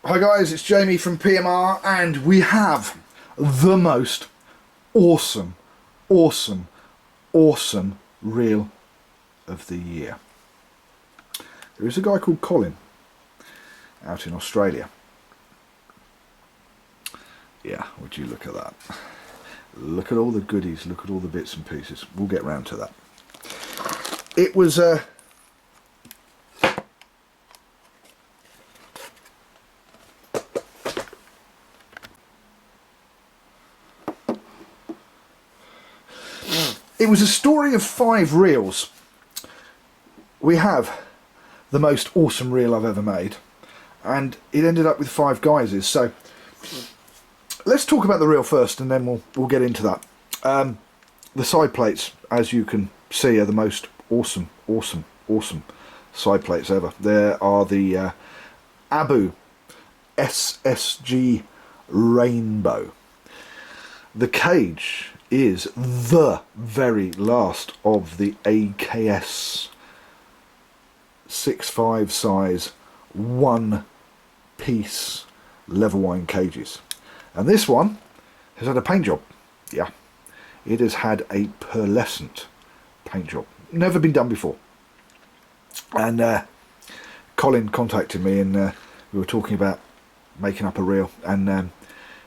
Hi guys, it's Jamie from PMR and we have the most awesome, awesome, awesome reel of the year. There is a guy called Colin out in Australia. Yeah, would you look at that? Look at all the goodies, look at all the bits and pieces. We'll get round to that. It was It was a story of 5 reels. We have the most awesome reel I've ever made, and it ended up with 5 guises. So let's talk about the reel first, and then we'll get into that. The side plates, as you can see, are the most awesome side plates ever. There are the Abu SSG Rainbow. The cage is the very last of the AKS 6.5 size 1-piece level wind cages, and this one has had a paint job. Yeah, it has had a pearlescent paint job, never been done before. And Colin contacted me, and we were talking about making up a reel, and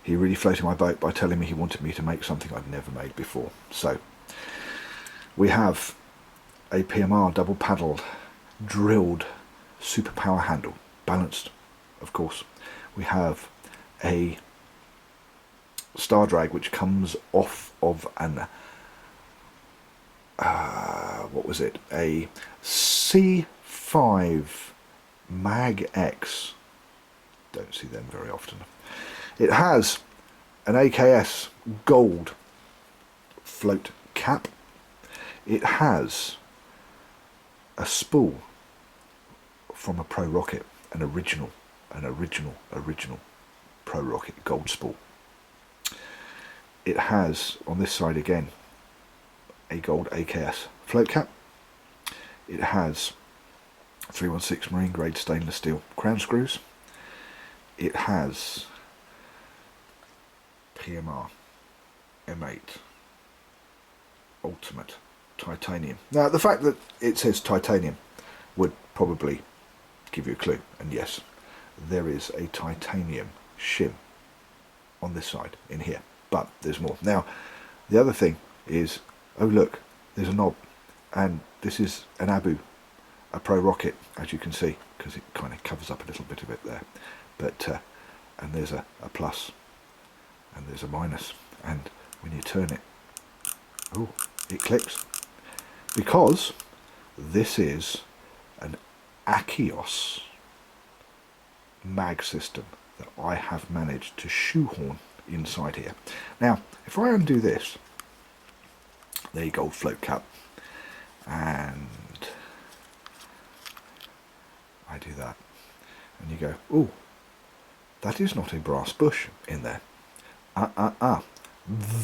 he really floated my boat by telling me he wanted me to make something I'd never made before. So we have a PMR double paddled drilled super power handle, balanced of course. We have a star drag which comes off of an what was it, a C5 Mag X. Don't see them very often. It has an AKS gold float cap. It has a spool from a Pro Rocket, an original Pro Rocket gold spool. It has, on this side again, a gold AKS float cap. It has 316 marine grade stainless steel crown screws. It has PMR M8 Ultimate Titanium. Now, the fact that it says titanium would probably give you a clue, and yes, there is a titanium shim on this side in here, but there's more. Now, the other thing is, oh look, there's a knob, and this is an Abu, a Pro Rocket, as you can see, because it kind of covers up a little bit of it there. But and there's a plus, and there's a minus, and when you turn it, oh, it clicks, because this is an Achios mag system that I have managed to shoehorn inside here. Now, if I undo this, there you go, float cap, and I do that, and you go, oh, that is not a brass bush in there.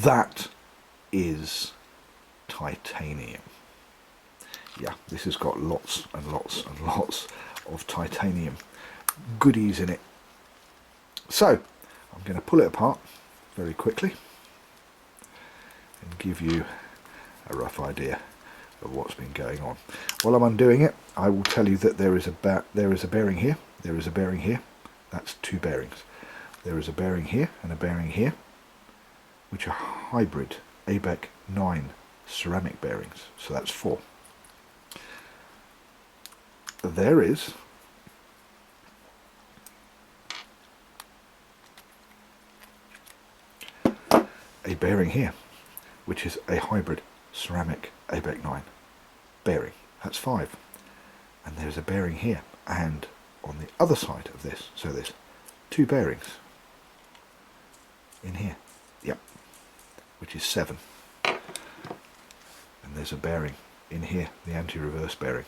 That is titanium. Yeah, this has got lots and lots and lots of titanium goodies in it. So I'm going to pull it apart very quickly and give you a rough idea of what's been going on. While I'm undoing it, I will tell you that there is a bearing here, there is a bearing here. That's 2 bearings. There is a bearing here and a bearing here, which are hybrid ABEC 9 ceramic bearings. So that's 4. There is a bearing here, which is a hybrid ceramic ABEC 9 bearing. That's 5. And there's a bearing here, and on the other side of this, so there's 2 bearings in here, yep, which is 7. And there's a bearing in here, the anti-reverse bearing.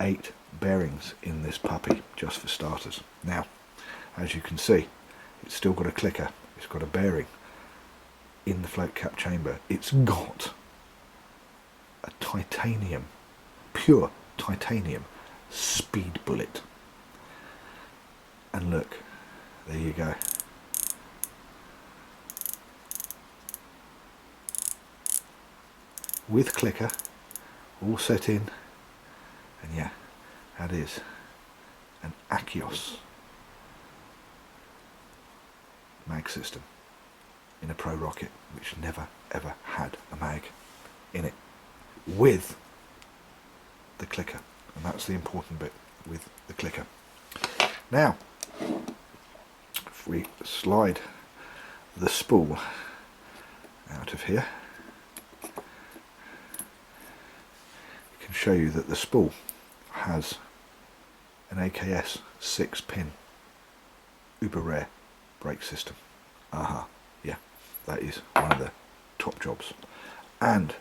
8 bearings in this puppy, just for starters. Now, as you can see, it's still got a clicker, it's got a bearing in the float cap chamber. It's got a titanium, pure titanium speed bullet. And look, there you go. With clicker, all set in, and yeah, that is an Achios mag system in a Pro Rocket, which never ever had a mag in it, with the clicker, and that's the important bit, with the clicker. Now, if we slide the spool out of here, I can show you that the spool has an AKS 6-pin uber rare brake system. Yeah, that is one of the top jobs. And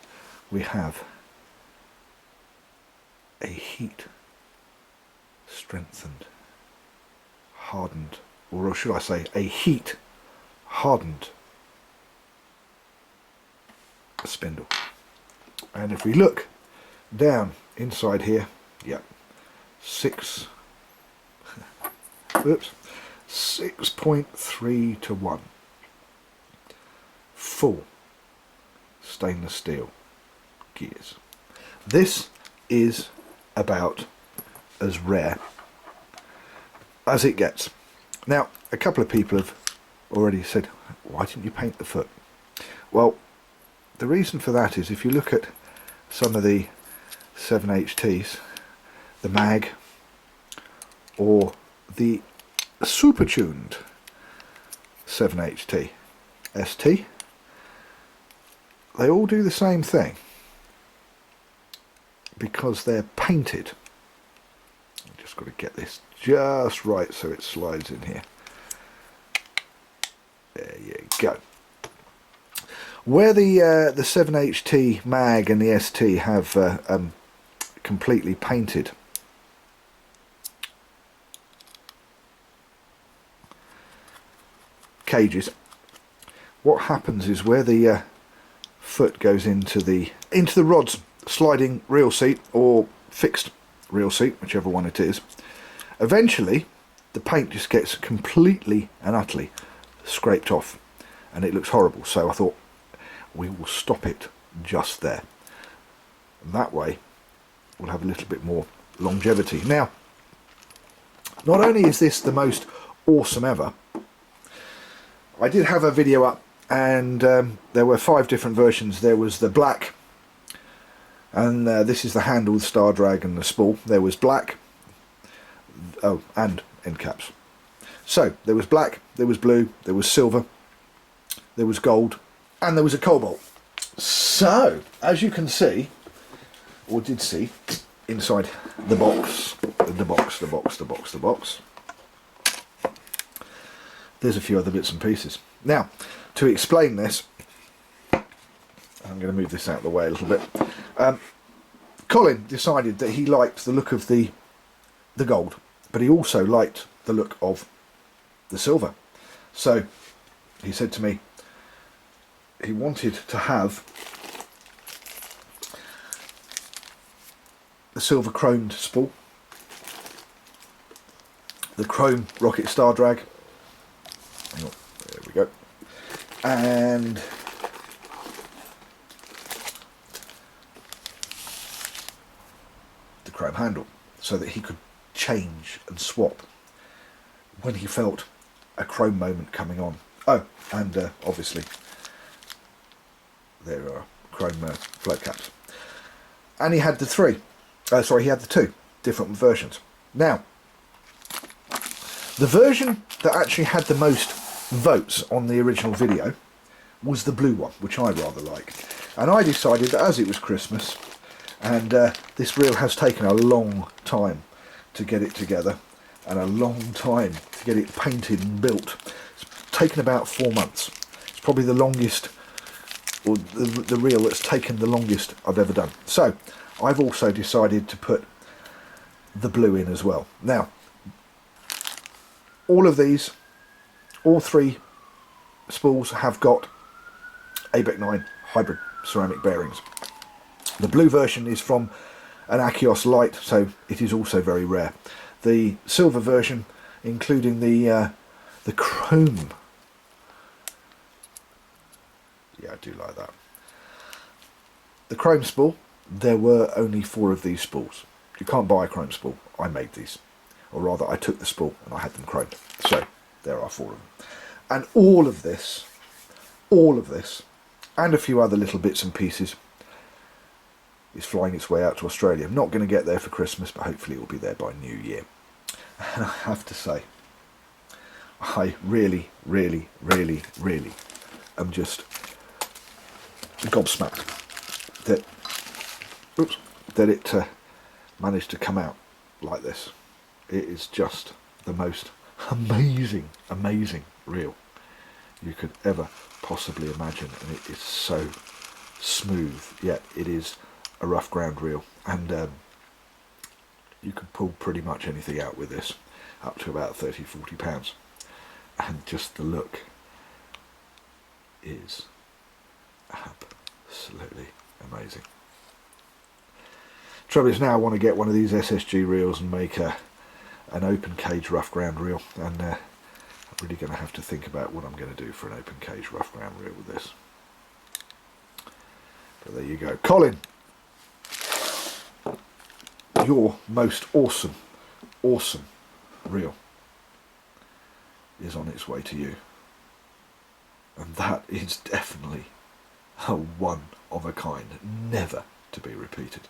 we have a heat strengthened, hardened, or should I say a heat hardened spindle. And if we look down inside here, yeah, 6.3 to 1 full stainless steel gears. This is about as rare as it gets. Now, a couple of people have already said, why didn't you paint the foot? Well, the reason for that is if you look at some of the 7HTs, the mag, or the super tuned 7HT ST, they all do the same thing because they're painted. I've just got to get this just right so it slides in here. There you go. Where the 7HT mag and the ST have completely painted cages, what happens is where the foot goes into the rod's sliding reel seat or fixed reel seat, whichever one it is, eventually the paint just gets completely and utterly scraped off and it looks horrible. So I thought we will stop it just there, and that way we'll have a little bit more longevity. Now, not only is this the most awesome ever, I did have a video up and there were 5 different versions. There was the black, and this is the handle with star drag and the spool. There was black, oh, and end caps. So there was black, there was blue, there was silver, there was gold, and there was a cobalt. So as you can see, or did see, inside the box, there's a few other bits and pieces. Now, to explain this, I'm going to move this out of the way a little bit. Colin decided that he liked the look of the gold, but he also liked the look of the silver. So he said to me he wanted to have the silver chromed spool, the chrome rocket star drag, hang on, there we go, and the chrome handle, so that he could change and swap when he felt a chrome moment coming on. Oh, and obviously there are chrome float caps. And he had the he had the 2 different versions. Now, the version that actually had the most votes on the original video was the blue one, which I rather liked. And I decided that as it was Christmas, and this reel has taken a long time to get it together, and a long time to get it painted and built. It's taken about 4 months. It's probably the longest, or the reel that's taken the longest I've ever done. So I've also decided to put the blue in as well. Now, all of these, all 3 spools have got ABEC 9 hybrid ceramic bearings. The blue version is from an Achios Light, so it is also very rare. The silver version including the chrome. Yeah, I do like that. The chrome spool, there were only 4 of these spools. You can't buy a chrome spool. I made these. Or rather, I took the spool and I had them chromed. So, there are 4 of them. And all of this, and a few other little bits and pieces, is flying its way out to Australia. I'm not going to get there for Christmas, but hopefully it will be there by New Year. And I have to say, I really, really, really, really am just gobsmacked that, that it managed to come out like this. It is just the most amazing, amazing reel you could ever possibly imagine, and it is so smooth, yet it is a rough ground reel, and you can pull pretty much anything out with this, up to about 30-40 pounds, and just the look is absolutely amazing. Trouble is, now I want to get one of these SSG reels and make an open cage rough ground reel, and I'm really going to have to think about what I'm going to do for an open cage rough ground reel with this. But there you go. Colin, your most awesome reel is on its way to you, and that is definitely a one of a kind, never to be repeated.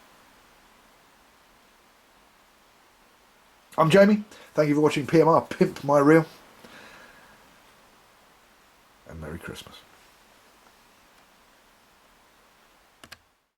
I'm Jamie, thank you for watching PMR Pimp My Reel, and Merry Christmas.